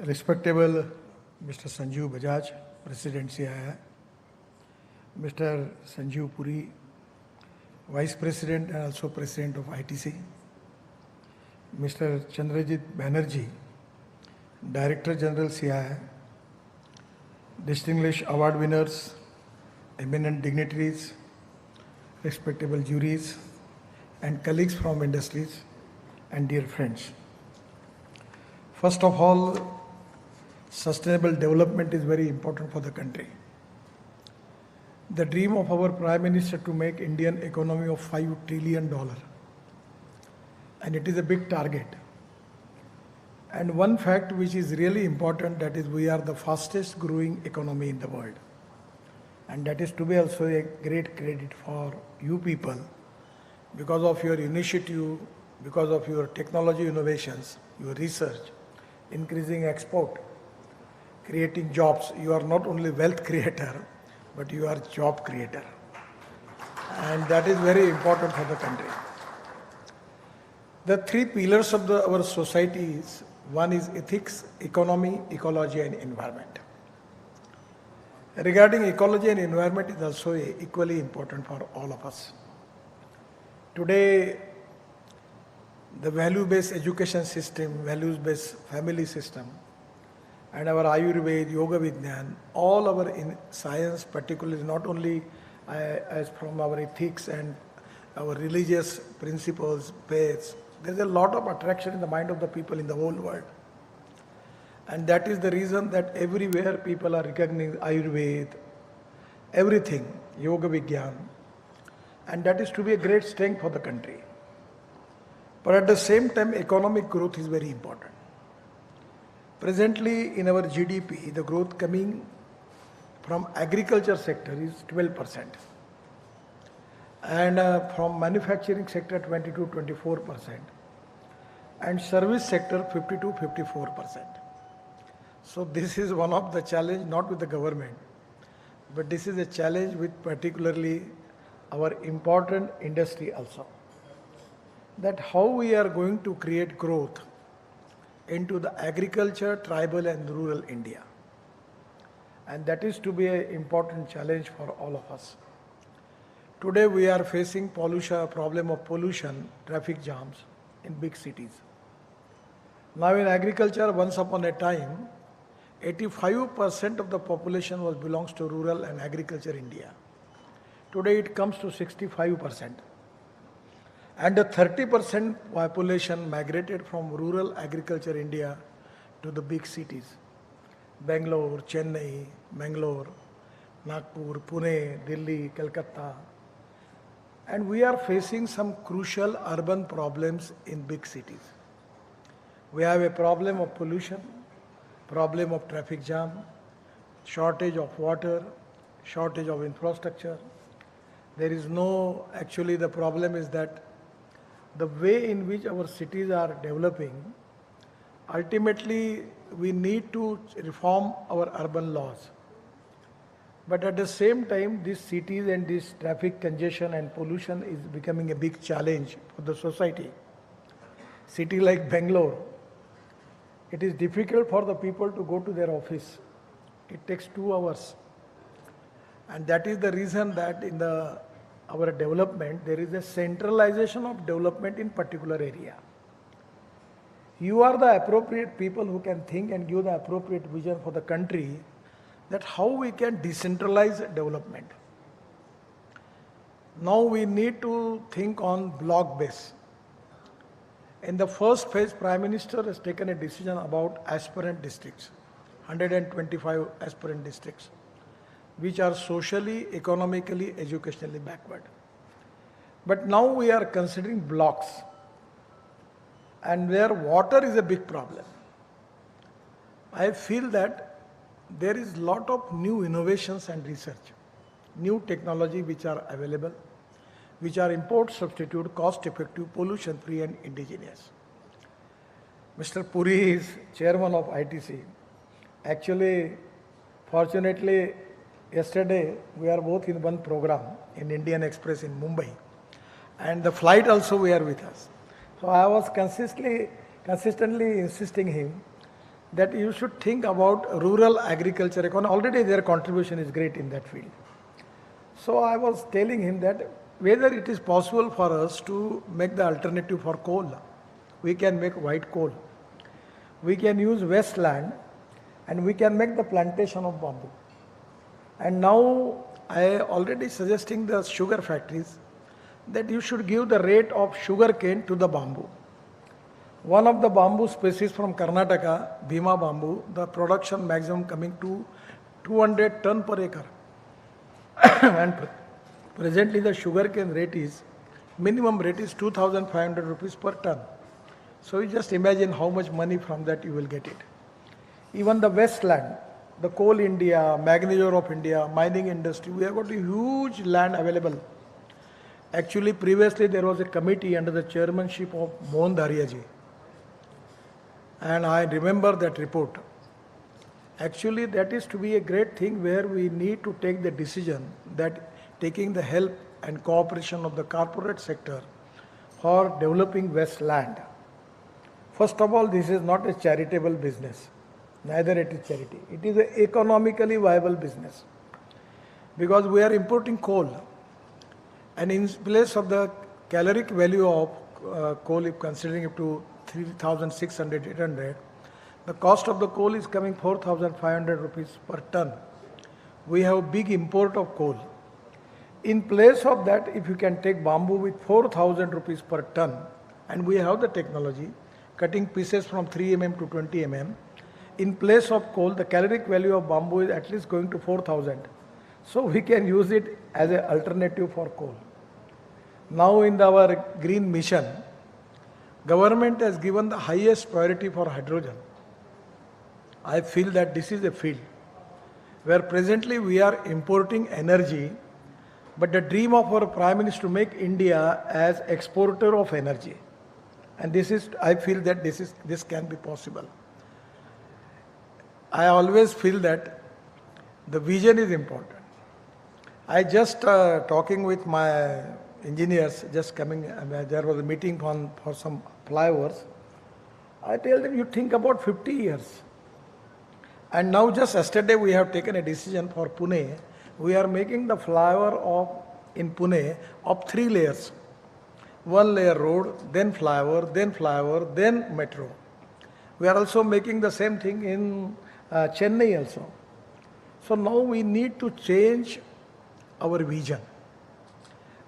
Respectable Mr. Sanjeev Bajaj, President CII, Mr. Sanjeev Puri, Vice President and also President of ITC, Mr. Chandrajit Banerjee, Director General CII, distinguished award winners, eminent dignitaries, respectable juries, and colleagues from industries, and dear friends. First of all, sustainable development is very important for the country. The dream of our Prime Minister to make Indian economy of $5 trillion, and it is a big target. And one fact which is really important, that is we are the fastest growing economy in the world. And that is to be also a great credit for you people because of your initiative, because of your technology innovations, your research, increasing export, creating jobs. You are not only wealth creator, but you are job creator. And that is very important for the country. The three pillars of our society is, one is ethics, economy, ecology and environment. Regarding ecology and environment is also equally important for all of us. Today, the value-based education system, values-based family system, and our Ayurveda, Yoga Vidyan, all our science, particularly not only as from our ethics and our religious principles, faiths, there's a lot of attraction in the mind of the people in the whole world. And that is the reason that everywhere people are recognizing Ayurveda, everything, Yoga Vidyan, and that is to be a great strength for the country. But at the same time, economic growth is very important. Presently, in our GDP, the growth coming from agriculture sector is 12%. And from manufacturing sector 20-24%. And service sector 50-54%. So this is one of the challenge, not with the government, but this is a challenge with particularly our important industry also. That how we are going to create growth into the agriculture, tribal and rural India. And that is to be an important challenge for all of us. Today we are facing problem of pollution, traffic jams in big cities. Now in agriculture, once upon a time, 85% of the population belongs to rural and agriculture India. Today it comes to 65%. And the 30% population migrated from rural agriculture India to the big cities. Bangalore, Chennai, Mangalore, Nagpur, Pune, Delhi, Calcutta. And we are facing some crucial urban problems in big cities. We have a problem of pollution, problem of traffic jam, shortage of water, shortage of infrastructure. There is no, actually the problem is that the way in which our cities are developing, ultimately we need to reform our urban laws. But at the same time, these cities and this traffic congestion and pollution is becoming a big challenge for the society. City like Bangalore, it is difficult for the people to go to their office. It takes 2 hours. And that is the reason that in our development, there is a centralization of development in particular area. You are the appropriate people who can think and give the appropriate vision for the country, that how we can decentralize development. Now we need to think on block base. In the first phase, Prime Minister has taken a decision about aspirant districts, 125 aspirant districts, which are socially, economically, educationally backward. But now we are considering blocks, and where water is a big problem. I feel that there is a lot of new innovations and research, new technology which are available, which are import substitute, cost effective, pollution free and indigenous. Mr. Puri is chairman of ITC. Actually, fortunately, yesterday we are both in one program in Indian Express in Mumbai, and the flight also we are with us. So I was consistently insisting him that you should think about rural agriculture. Already their contribution is great in that field. So I was telling him that whether it is possible for us to make the alternative for coal. We can make white coal. We can use wasteland and we can make the plantation of bamboo. And now I already suggesting the sugar factories that you should give the rate of sugar cane to the bamboo. One of the bamboo species from Karnataka, Bhima bamboo, the production maximum coming to 200 ton per acre. And presently the sugar cane rate is, minimum rate is 2,500 rupees per ton. So you just imagine how much money from that you will get it. Even the wasteland, the coal India, manganese of India, mining industry, we have got a huge land available. Actually, previously there was a committee under the chairmanship of Mohan Dhariaji. And I remember that report. Actually, that is to be a great thing where we need to take the decision that taking the help and cooperation of the corporate sector for developing wasteland. First of all, this is not a charitable business. Neither it is charity. It is an economically viable business. Because we are importing coal. And in place of the caloric value of coal, if considering it to 3,600, 800, the cost of the coal is coming 4,500 rupees per ton. We have big import of coal. In place of that, if you can take bamboo with 4,000 rupees per ton, and we have the technology, cutting pieces from 3 mm to 20 mm, in place of coal, the caloric value of bamboo is at least going to 4,000. So we can use it as an alternative for coal. Now in our green mission, government has given the highest priority for hydrogen. I feel that this is a field where presently we are importing energy, but the dream of our Prime Minister to make India as exporter of energy. And this is, I feel that this can be possible. I always feel that the vision is important. I just talking with my engineers, just coming, there was a meeting for some flyovers. I tell them, you think about 50 years. And now just yesterday we have taken a decision for Pune. We are making the flyover in Pune of 3 layers. 1 layer road, then flyover, then metro. We are also making the same thing in Chennai also. So now we need to change our vision.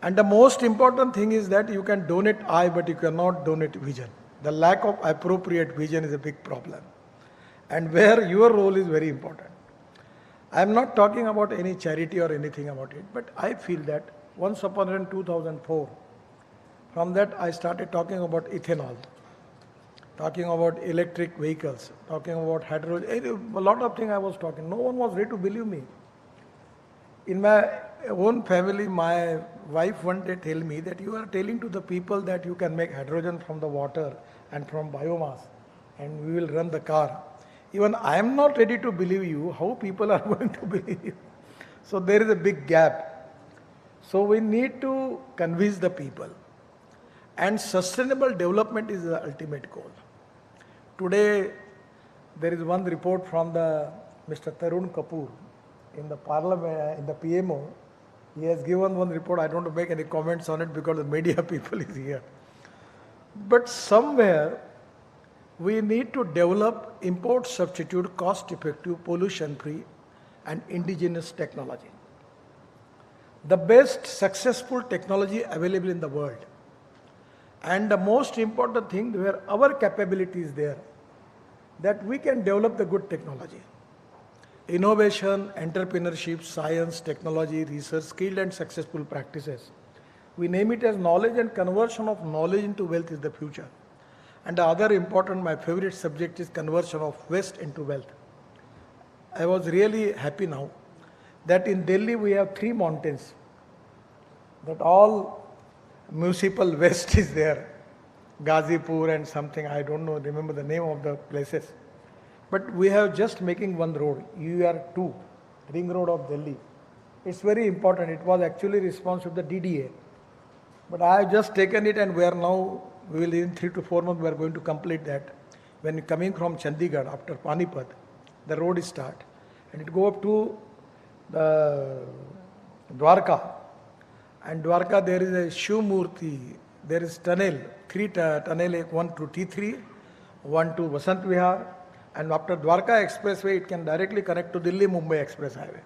And the most important thing is that you can donate eye, but you cannot donate vision. The lack of appropriate vision is a big problem. And where your role is very important. I am not talking about any charity or anything about it, but I feel that once upon in 2004, from that I started talking about ethanol, talking about electric vehicles, talking about hydrogen, a lot of things I was talking. No one was ready to believe me. In my own family, my wife one day told me that you are telling to the people that you can make hydrogen from the water and from biomass and we will run the car. Even I am not ready to believe you, how people are going to believe you? So there is a big gap. So we need to convince the people. And sustainable development is the ultimate goal. Today, there is one report from Mr. Tarun Kapoor in the Parliament, in the PMO. He has given one report. I don't want to make any comments on it because the media people is here. But somewhere, we need to develop import substitute, cost-effective, pollution-free, and indigenous technology. The best successful technology available in the world. And the most important thing where our capability is there, that we can develop the good technology. Innovation, entrepreneurship, science, technology, research, skilled and successful practices. We name it as knowledge, and conversion of knowledge into wealth is the future. And the other important, my favorite subject is conversion of waste into wealth. I was really happy now that in Delhi we have 3 mountains, that all municipal waste is there. Ghazipur and something, I don't know, remember the name of the places. But we have just making one road, UR2, Ring Road of Delhi. It's very important. It was actually responsible of the DDA. But I have just taken it and we are now, we will in 3 to 4 months, we are going to complete that. when you're coming from Chandigarh after Panipat, the road is start and it go up to the Dwarka. And Dwarka there is a Shiv Murti, there is tunnel, three tunnel, one to T3, one to Vasant Vihar, and after Dwarka Expressway it can directly connect to Delhi-Mumbai Express Highway.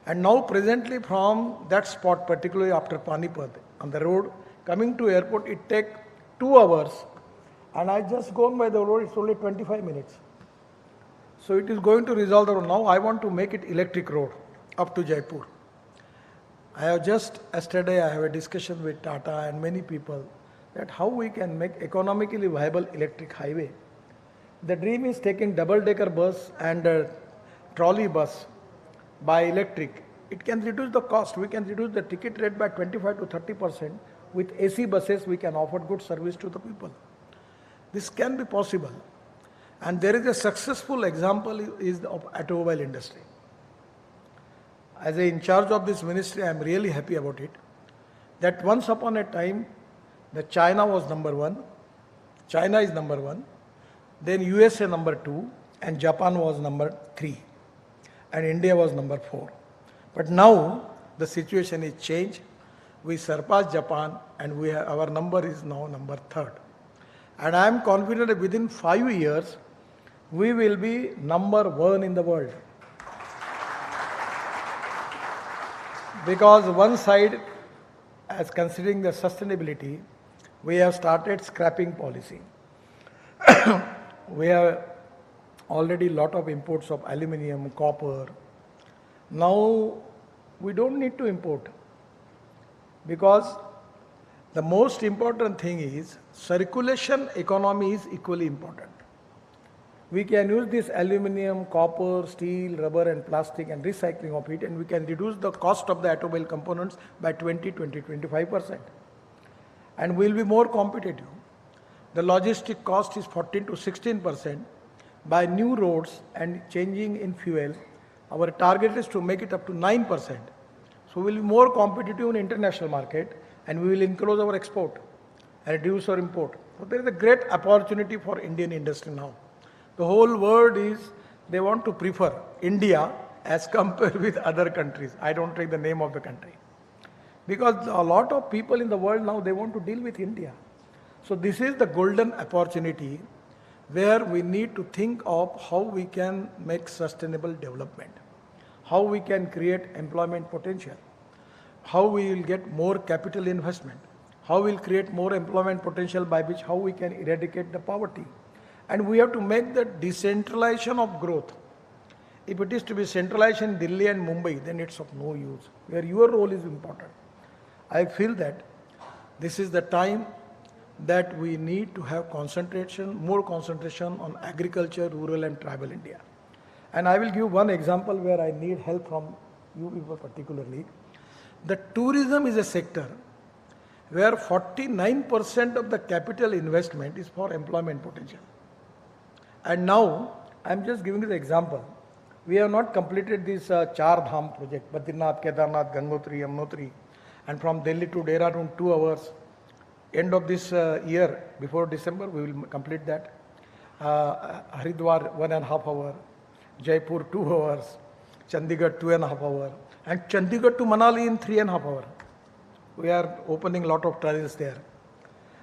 And now presently from that spot, particularly after Panipat, on the road, coming to airport, it take 2 hours, and I just gone by the road, it's only 25 minutes. So it is going to resolve the road. Now I want to make it electric road up to Jaipur. I have just yesterday I have a discussion with Tata and many people that how we can make economically viable electric highway. The dream is taking double-decker bus and a trolley bus by electric. It can reduce the cost. We can reduce the ticket rate by 25 to 30%. With AC buses, we can offer good service to the people. This can be possible. And there is a successful example is of automobile industry. As in charge of this ministry, I am really happy about it. That once upon a time, the China was number 1. China is number 1. Then USA number 2. And Japan was number 3. And India was number 4. But now, the situation is changed. We surpassed Japan and our number is now number 3rd. And I am confident that within 5 years, we will be number 1 in the world. Because one side, as considering the sustainability, we have started scrapping policy. We have already lot of imports of aluminium, copper. Now we don't need to import because the most important thing is circulation economy is equally important. We can use this aluminium, copper, steel, rubber and plastic and recycling of it, and we can reduce the cost of the automobile components by 25%. And we'll be more competitive. The logistic cost is 14 to 16%. By new roads and changing in fuel, our target is to make it up to 9%. So we'll be more competitive in international market and we will increase our export and reduce our import. So there is a great opportunity for Indian industry now. The whole world they want to prefer India as compared with other countries. I don't take the name of the country. Because a lot of people in the world now, they want to deal with India. So this is the golden opportunity where we need to think of how we can make sustainable development, how we can create employment potential, how we will get more capital investment, how we will create more employment potential by which how we can eradicate the poverty. And we have to make the decentralization of growth. If it is to be centralized in Delhi and Mumbai, then it's of no use, where your role is important. I feel that this is the time that we need to have more concentration on agriculture, rural and tribal India. And I will give one example where I need help from you people particularly. The tourism is a sector where 49% of the capital investment is for employment potential. And now, I am just giving you the example. We have not completed this Char Dham project, Badrinath, Kedarnath, Gangotri, Yamunotri, and from Delhi to Dehradun 2 hours. End of this year, before December, we will complete that. Haridwar 1.5 hours, Jaipur 2 hours, Chandigarh 2.5 hours, and Chandigarh to Manali in 3.5 hours. We are opening a lot of trails there.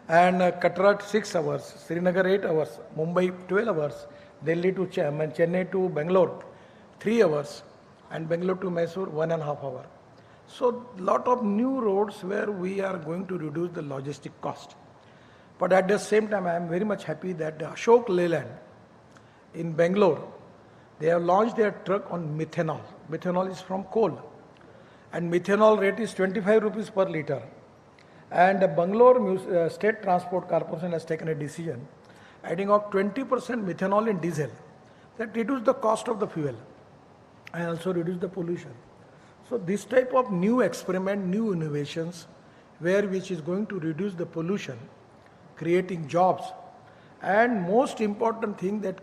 And Katra 6 hours, Srinagar 8 hours, Mumbai 12 hours, Delhi to Chennai to Bangalore 3 hours, and Bangalore to Mysore 1.5 hours. So lot of new roads where we are going to reduce the logistic cost. But at the same time, I am very much happy that the Ashok Leyland in Bangalore, they have launched their truck on methanol. Methanol is from coal. And methanol rate is 25 rupees per litre. And the Bangalore State Transport Corporation has taken a decision adding of 20% methanol in diesel that reduce the cost of the fuel and also reduce the pollution. So this type of new experiment, new innovations, which is going to reduce the pollution, creating jobs, and most important thing that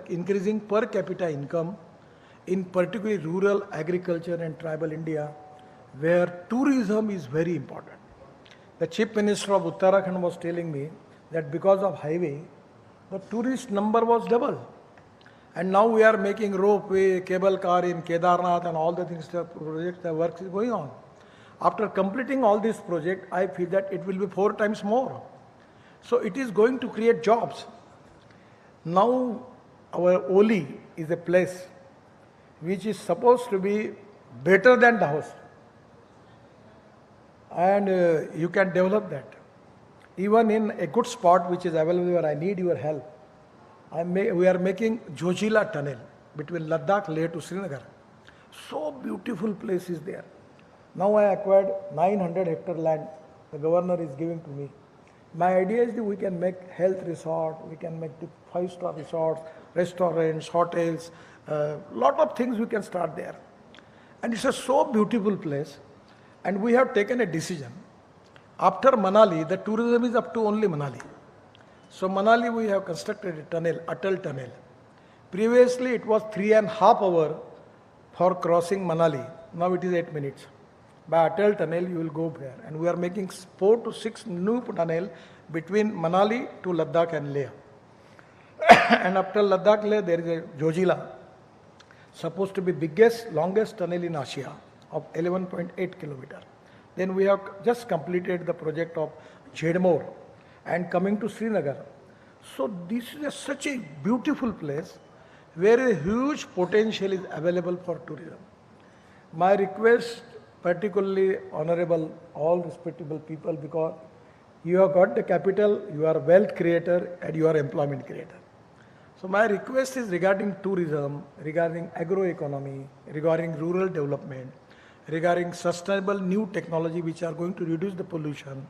increasing per capita income in particularly rural agriculture and tribal India, where tourism is very important. The Chief Minister of Uttarakhand was telling me that because of highway, the tourist number was double. And now we are making ropeway, cable car in Kedarnath and all the things, the project, the work is going on. After completing all this project, I feel that it will be 4 times more. So it is going to create jobs. Now our Oli is a place which is supposed to be better than the house. And you can develop that. Even in a good spot which is available where I need your help. We are making Jojila tunnel between Ladakh, Leh to Srinagar. So beautiful place is there. Now I acquired 900 hectare land. The governor is giving to me. My idea is that we can make health resort, we can make the 5-star resorts, restaurants, hotels, lot of things we can start there. And it's a so beautiful place. And we have taken a decision. After Manali, the tourism is up to only Manali. So Manali, we have constructed a tunnel, Atal tunnel. Previously, it was 3.5 hours for crossing Manali. Now it is 8 minutes. By Atal tunnel, you will go there. And we are making 4 to 6 new tunnel between Manali to Ladakh and Leh. And after Ladakh, Leh, there is a Jojila, supposed to be biggest, longest tunnel in Asia of 11.8 kilometers. Then we have just completed the project of Jedmore and coming to Srinagar. So this is such a beautiful place where a huge potential is available for tourism. My request, particularly honorable, all respectable people, because you have got the capital, you are wealth creator and you are employment creator. So my request is regarding tourism, regarding agroeconomy, regarding rural development, regarding sustainable new technology which are going to reduce the pollution,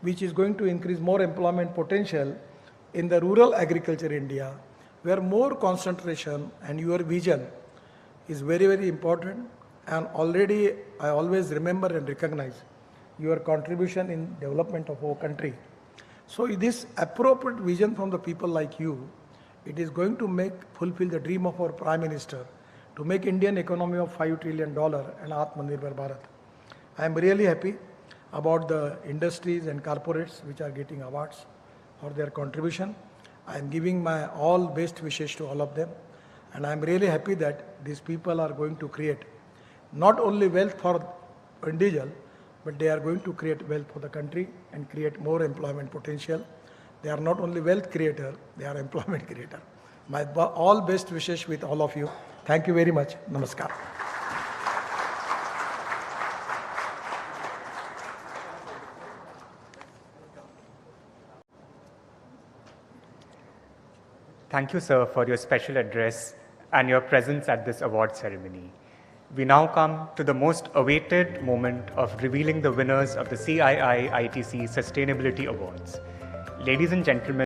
which is going to increase more employment potential in the rural agriculture India, where more concentration and your vision is very, very important. And already I always remember and recognize your contribution in development of our country. So this appropriate vision from the people like you, it is going to fulfill the dream of our Prime Minister to make Indian economy of $5 trillion and Atmanirbhar Bharat. I am really happy about the industries and corporates which are getting awards for their contribution. I am giving my all best wishes to all of them. And I am really happy that these people are going to create not only wealth for individual, but they are going to create wealth for the country and create more employment potential. They are not only wealth creator, they are employment creator. My all best wishes with all of you. Thank you very much. Namaskar. Thank you, sir, for your special address and your presence at this award ceremony. We now come to the most awaited moment of revealing the winners of the CII-ITC Sustainability Awards. Ladies and gentlemen,